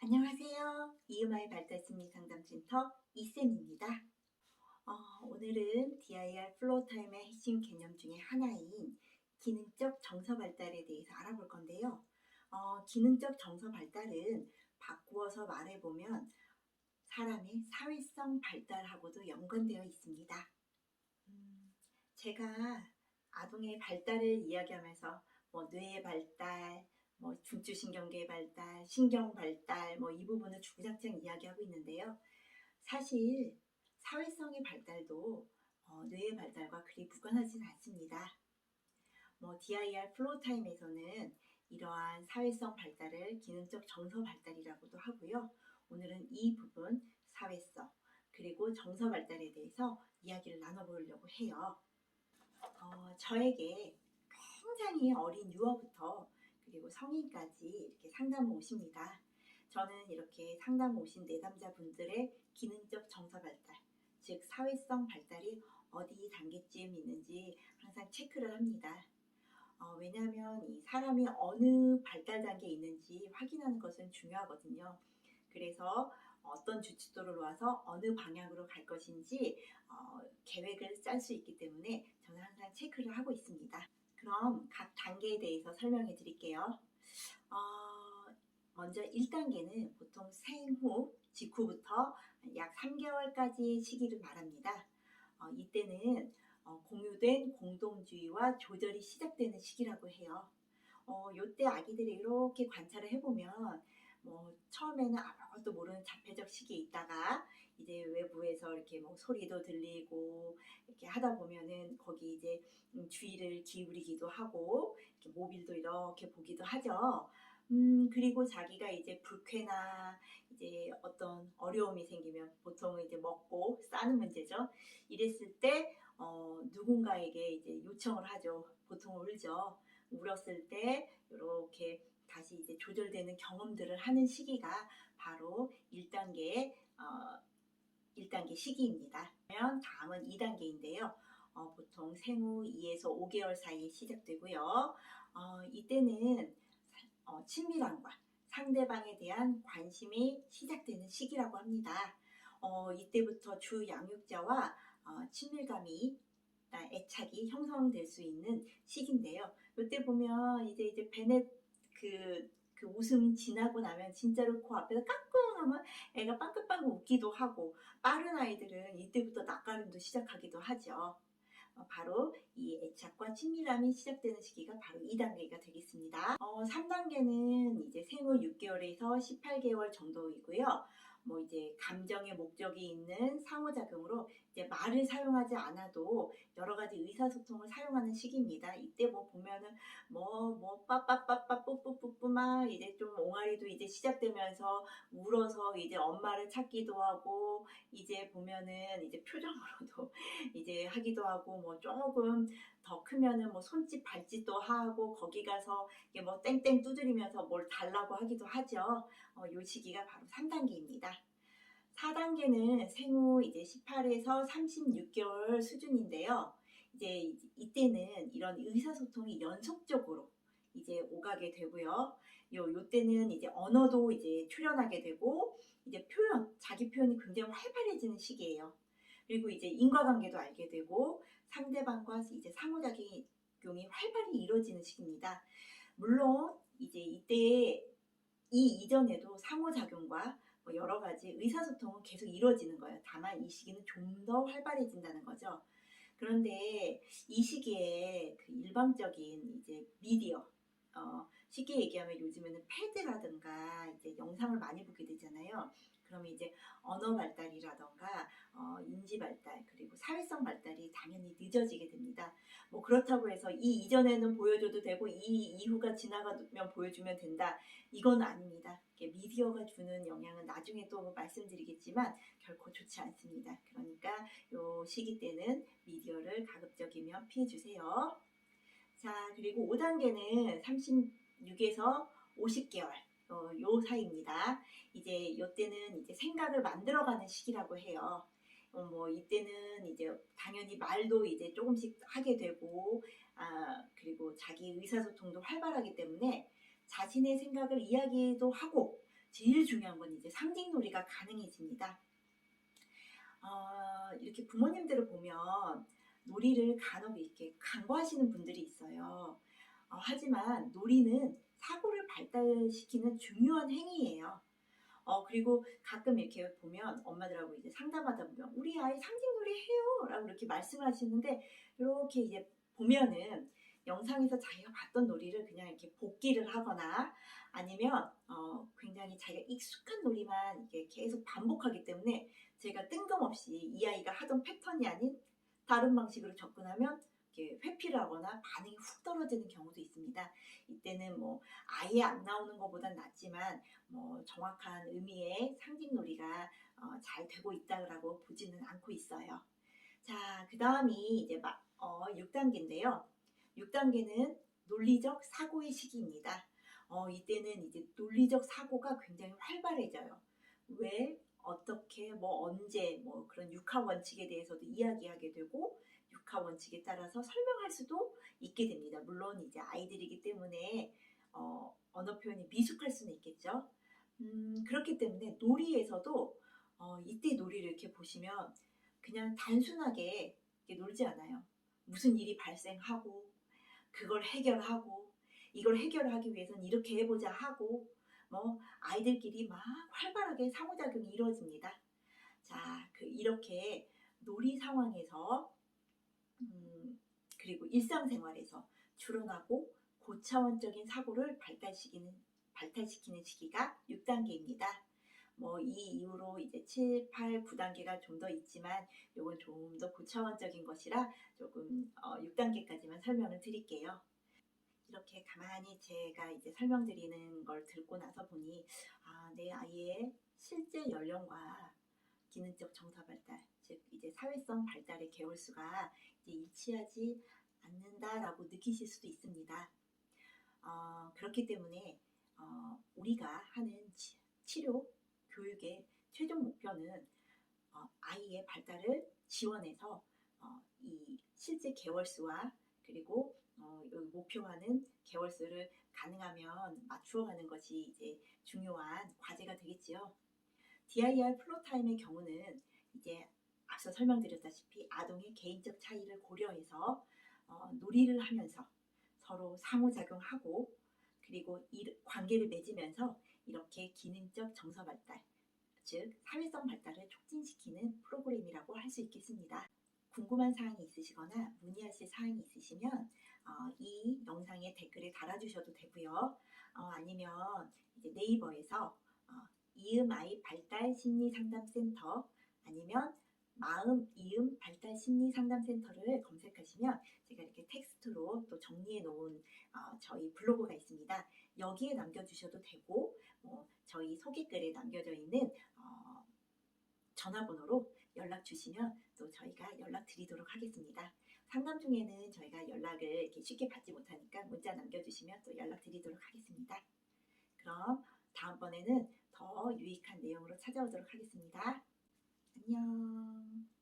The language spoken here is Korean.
안녕하세요. 이음아의 발달심리상담센터 이쌤입니다. 오늘은 DIR 플로우타임의 핵심 개념 중에 하나인 기능적 정서 발달에 대해서 알아볼 건데요. 기능적 정서 발달은 바꾸어서 말해보면 사람의 사회성 발달하고도 연관되어 있습니다. 제가 아동의 발달을 이야기하면서 뇌의 발달, 중추신경계의 발달, 신경 발달, 이 부분을 주구장창 이야기하고 있는데요. 사실 사회성의 발달도 뇌의 발달과 그리 무관하진 않습니다. DIR 플로우타임에서는 이러한 사회성 발달을 기능적 정서 발달이라고도 하고요. 오늘은 이 부분 사회성 그리고 정서 발달에 대해서 이야기를 나눠보려고 해요. 저에게 굉장히 어린 유아부터 그리고 성인까지 이렇게 상담을 오십니다. 저는 이렇게 상담 오신 내담자분들의 기능적 정서 발달, 즉 사회성 발달이 어디 단계쯤 있는지 항상 체크를 합니다. 왜냐하면 이 사람이 어느 발달 단계에 있는지 확인하는 것은 중요하거든요. 그래서 어떤 주춧돌을 놓아서 어느 방향으로 갈 것인지 계획을 짤 수 있기 때문에 저는 항상 체크를 하고 있습니다. 그럼 각 단계에 대해서 설명해 드릴게요. 먼저 1단계는 보통 생후, 직후부터 약 3개월까지의 시기를 말합니다. 이때는 공유된 공동주의와 조절이 시작되는 시기라고 해요. 요때 아기들이 이렇게 관찰을 해보면 처음에는 아무것도 모르는 자폐적 시기에 있다가 이제 외부에서 이렇게 소리도 들리고 이렇게 하다 보면은 거기 이제 주의를 기울이기도 하고 이렇게 모빌도 이렇게 보기도 하죠. 그리고 자기가 이제 불쾌나 이제 어떤 어려움이 생기면 보통은 이제 먹고 싸는 문제죠. 이랬을 때 누군가에게 이제 요청을 하죠. 보통 울죠. 울었을 때 이렇게 다시 이제 조절되는 경험들을 하는 시기가 바로 1단계 시기입니다. 다음은 2단계인데요. 보통 생후 2에서 5개월 사이에 시작되고요. 이때는 친밀함과 상대방에 대한 관심이 시작되는 시기라고 합니다. 이때부터 주 양육자와 친밀감이 애착이 형성될 수 있는 시기인데요. 이때 보면 이제 베넷 그 웃음 지나고 나면 진짜로 그 앞에서 까꿍하면 애가 빵긋빵긋 웃기도 하고, 빠른 아이들은 이때부터 낯가림도 시작하기도 하죠. 바로 이 애착과 친밀함이 시작되는 시기가 바로 2단계가 되겠습니다. 3단계는 이제 생후 6개월에서 18개월 정도이고요. 이제 감정의 목적이 있는 상호작용으로 이제 말을 사용하지 않아도 여러 가지 의사소통을 사용하는 시기입니다. 이때 보면은 빠빠빠빠 뿌뿌뿌뿌 막 이제 좀 옹알이도 이제 시작되면서 울어서 이제 엄마를 찾기도 하고, 이제 보면은 이제 표정으로도 이제 하기도 하고, 조금 더 크면은 손짓 발짓도 하고, 거기 가서 이게 땡땡 두드리면서 뭘 달라고 하기도 하죠. 요 시기가 바로 3단계입니다. 4단계는 생후 이제 18에서 36개월 수준인데요. 이제 이때는 이런 의사소통이 연속적으로 이제 오가게 되고요. 요때는 이제 언어도 이제 출현하게 되고, 이제 자기 표현이 굉장히 활발해지는 시기예요. 그리고 이제 인과관계도 알게 되고, 상대방과 이제 상호작용이 활발히 이루어지는 시기입니다. 물론 이제 이때 이전에도 상호작용과 여러 가지 의사소통은 계속 이루어지는 거예요. 다만 이 시기는 좀 더 활발해진다는 거죠. 그런데 이 시기에 그 일방적인 이제 미디어, 쉽게 얘기하면 요즘에는 패드라든가 이제 영상을 많이 보게 되잖아요. 그러면 이제 언어 발달이라던가 인지 발달 그리고 사회성 발달이 당연히 늦어지게 됩니다. 그렇다고 해서 이 이전에는 보여줘도 되고 이 이후가 지나가면 보여주면 된다, 이건 아닙니다. 미디어가 주는 영향은 나중에 또 말씀드리겠지만 결코 좋지 않습니다. 그러니까 요 시기 때는 미디어를 가급적이면 피해주세요. 자, 그리고 5단계는 36에서 50개월 요 사이입니다. 이제 요때는 이제 생각을 만들어가는 시기라고 해요. 이때는 이제 당연히 말도 이제 조금씩 하게 되고, 그리고 자기 의사소통도 활발하기 때문에 자신의 생각을 이야기도 하고, 제일 중요한 건 이제 상징놀이가 가능해집니다. 이렇게 부모님들을 보면 놀이를 간혹 이렇게 강구하시는 분들이 있어요. 하지만 놀이는 사고를 발달시키는 중요한 행위예요. 그리고 가끔 이렇게 보면 엄마들하고 이제 상담하다 보면 우리 아이 상징놀이 해요 라고 이렇게 말씀하시는데, 이렇게 이제 보면은 영상에서 자기가 봤던 놀이를 그냥 이렇게 복기를 하거나 아니면 굉장히 자기가 익숙한 놀이만 이렇게 계속 반복하기 때문에 제가 뜬금없이 이 아이가 하던 패턴이 아닌 다른 방식으로 접근하면 이렇게 회피를 하거나 반응이 훅 떨어지는 경우도 있습니다. 이때는 뭐 아예 안 나오는 것보단 낫지만 뭐 정확한 의미의 상징놀이가 잘 되고 있다고 보지는 않고 있어요. 자, 그 다음이 이제 6단계인데요. 6단계는 논리적 사고의 시기입니다. 이때는 이제 논리적 사고가 굉장히 활발해져요. 왜, 어떻게, 뭐 언제, 뭐 그런 육하 원칙에 대해서도 이야기하게 되고 육하 원칙에 따라서 설명할 수도 있게 됩니다. 물론 이제 아이들이기 때문에 언어 표현이 미숙할 수는 있겠죠. 그렇기 때문에 놀이에서도 이때 놀이를 이렇게 보시면 그냥 단순하게 이렇게 놀지 않아요. 무슨 일이 발생하고 그걸 해결하고 이걸 해결하기 위해서는 이렇게 해보자 하고 뭐 아이들끼리 막 활발하게 상호작용이 이루어집니다. 자, 이렇게 놀이 상황에서 그리고 일상생활에서 출현하고 고차원적인 사고를 발달시키는 시기가 6단계입니다. 뭐 이 이후로 이제 7, 8, 9단계가 좀 더 있지만 이건 좀 더 고차원적인 것이라 조금 6단계까지만 설명을 드릴게요. 이렇게 가만히 제가 이제 설명드리는 걸 듣고 나서 보니 내 아이의 실제 연령과 기능적 정서 발달, 즉 이제 사회성 발달의 개월수가 이제 일치하지 않는다라고 느끼실 수도 있습니다. 그렇기 때문에 우리가 하는 치료 교육의 최종 목표는 아이의 발달을 지원해서 이 실제 개월수와 그리고 목표하는 개월수를 가능하면 맞추어가는 것이 이제 중요한 과제가 되겠지요. DIR 플로타임의 경우는 이제 앞서 설명드렸다시피 아동의 개인적 차이를 고려해서 놀이를 하면서 서로 상호작용하고 그리고 관계를 맺으면서 이렇게 기능적 정서 발달, 즉 사회성 발달을 촉진시키는 프로그램이라고 할 수 있겠습니다. 궁금한 사항이 있으시거나 문의하실 사항이 있으시면 이 영상에 댓글에 달아주셔도 되고요. 아니면 이제 네이버에서 이음아이 발달 심리 상담센터 아니면 마음 이음 발달 심리 상담센터를 검색하시면 제가 이렇게 텍스트로 또 정리해 놓은 저희 블로그가 있습니다. 여기에 남겨주셔도 되고 저희 소개글에 남겨져 있는 전화번호로 연락 주시면 또 저희가 연락 드리도록 하겠습니다. 상담 중에는 저희가 연락을 이렇게 쉽게 받지 못하니까 문자 남겨주시면 또 연락 드리도록 하겠습니다. 그럼 다음번에는 더 유익한 내용으로 찾아오도록 하겠습니다. 안녕.